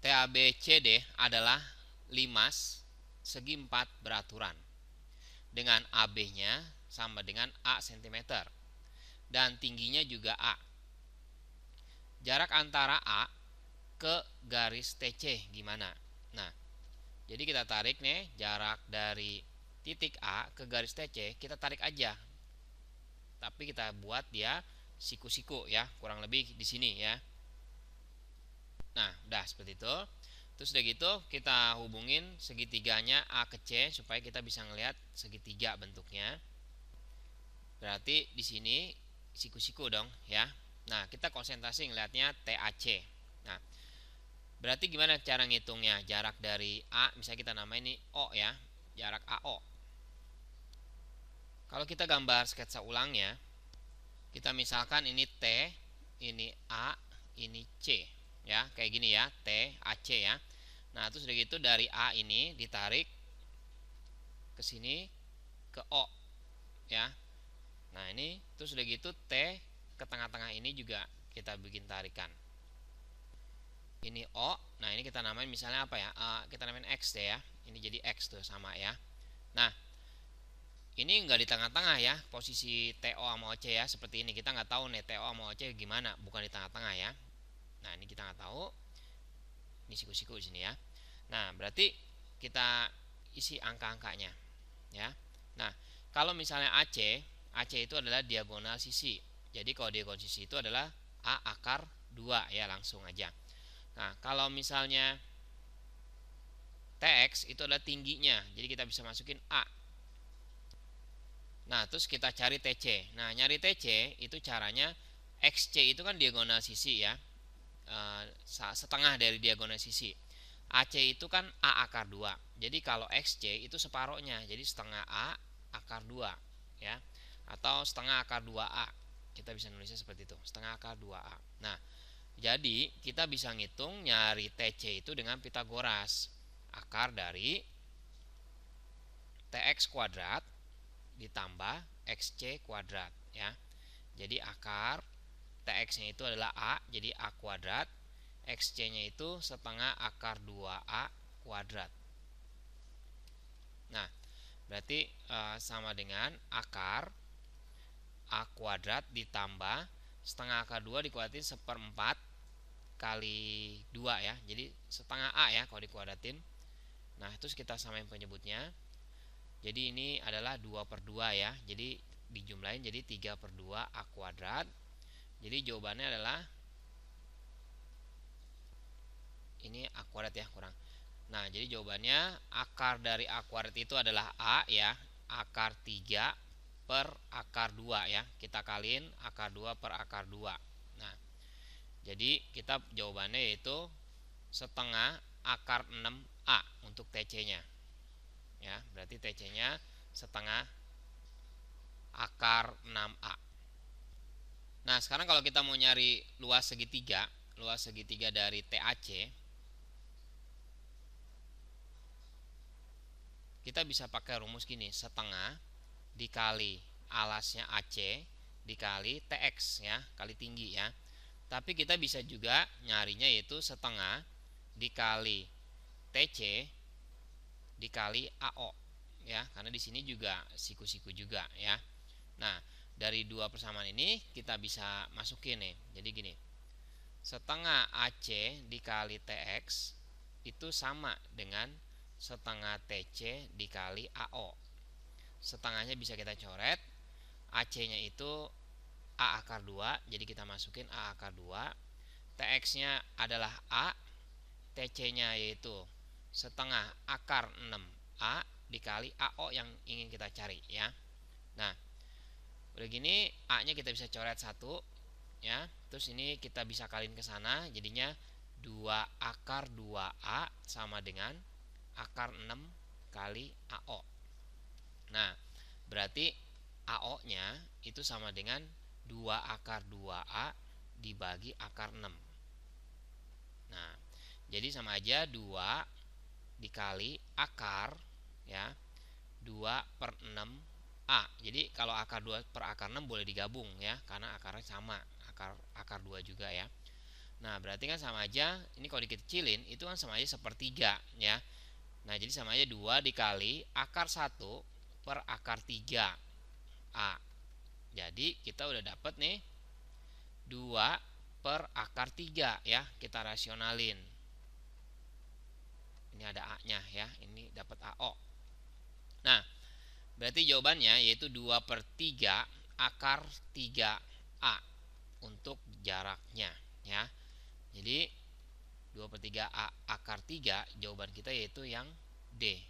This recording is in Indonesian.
TABCD adalah limas segi 4 beraturan dengan AB-nya sama dengan A cm dan tingginya juga A. Jarak antara A ke garis TC gimana? Nah, jadi kita tarik nih jarak dari titik A ke garis TC, kita tarik aja. Tapi kita buat dia siku-siku ya, kurang lebih di sini ya. Nah, udah seperti itu. Terus udah gitu kita hubungin segitiganya A ke C supaya kita bisa ngelihat segitiga bentuknya. Berarti di sini siku-siku dong ya. Nah, kita konsentrasi ngelihatnya TAC. Nah, berarti gimana cara ngitungnya? Jarak dari A, misalnya kita namain ini O ya, jarak AO. Kalau kita gambar sketsa ulangnya, kita misalkan ini T, ini A, ini C ya, kayak gini ya, T, AC ya. Nah, terus udah gitu dari A ini ditarik ke sini ke O ya. Nah, ini terus udah gitu T ke tengah-tengah ini juga kita bikin tarikan. Ini O, nah ini kita namain misalnya apa ya? Kita namain X deh ya. Ini jadi X tuh sama ya. Nah, ini enggak di tengah-tengah ya, posisi TO sama OC ya, seperti ini. Kita nggak tahu nih TO sama OC gimana, bukan di tengah-tengah ya. Nah, ini kita nggak tahu. Ini siku-siku di sini ya. Nah, berarti kita isi angka-angkanya ya. Nah, kalau misalnya AC itu adalah diagonal sisi. Jadi kalau diagonal sisi itu adalah A akar 2 ya, langsung aja. Nah, kalau misalnya TX itu adalah tingginya. Jadi kita bisa masukin A. Nah, terus kita cari TC. Nah, nyari TC itu caranya XC itu kan diagonal sisi ya. Setengah dari diagonal sisi. AC itu kan A akar 2. Jadi kalau XC itu separohnya. Jadi setengah A akar 2 ya. Atau setengah akar 2A. Kita bisa nulisnya seperti itu. Setengah akar 2A. Nah, jadi kita bisa ngitung nyari TC itu dengan Pitagoras. Akar dari TX kuadrat ditambah XC kuadrat ya. Jadi akar TX-nya itu adalah A, jadi A kuadrat. XC-nya itu setengah akar 2A kuadrat. Nah, berarti sama dengan akar A kuadrat ditambah setengah akar 2 dikuadratin 1/4 kali 2 ya. Jadi setengah A ya kalau dikuadratin. Nah, terus kita samain penyebutnya. Jadi ini adalah 2/2 ya. Jadi dijumlahin jadi 3/2 A kuadrat. Jadi jawabannya adalah ini A kuadrat ya, kurang. Nah, jadi jawabannya akar dari A kuadrat itu adalah A ya. Akar 3 per akar 2 ya. Kita kaliin akar 2 per akar 2. Nah, jadi kita jawabannya yaitu setengah akar 6A untuk TC-nya. Ya, berarti TC-nya setengah akar 6A. Nah, sekarang kalau kita mau nyari luas segitiga dari TAC, kita bisa pakai rumus gini, setengah dikali alasnya AC dikali TX ya, kali tinggi ya. Tapi kita bisa juga nyarinya yaitu setengah dikali TC dikali AO ya, karena di sini juga siku-siku juga ya. Nah, dari dua persamaan ini kita bisa masukin nih. Jadi gini, setengah AC dikali TX itu sama dengan setengah TC dikali AO. Setengahnya bisa kita coret, AC-nya itu A akar 2, jadi kita masukin A akar 2. TX-nya adalah A, TC-nya yaitu setengah akar 6A dikali AO yang ingin kita cari ya. Nah, udah gini A-nya kita bisa coret 1 ya. Terus ini kita bisa kaliin ke sana, jadinya 2 akar 2A sama dengan akar 6 kali AO. Nah, berarti AO-nya itu sama dengan 2 akar 2A dibagi akar 6. Nah, jadi sama aja 2 dikali akar ya, 2/6A. Jadi kalau akar 2 per akar 6 boleh digabung ya, karena akarnya sama, akar 2 juga ya. Nah, berarti kan sama aja, ini kalau dikecilin itu kan sama aja sepertiga ya. Nah, jadi sama aja 2 dikali akar 1 per akar 3 A. Jadi kita udah dapet nih 2 per akar 3 ya, kita rasionalin. Ini ada A-nya ya, ini dapat AO. Nah, berarti jawabannya yaitu 2 per 3 akar 3A untuk jaraknya ya. Jadi 2 per 3 akar 3 jawaban kita yaitu yang D.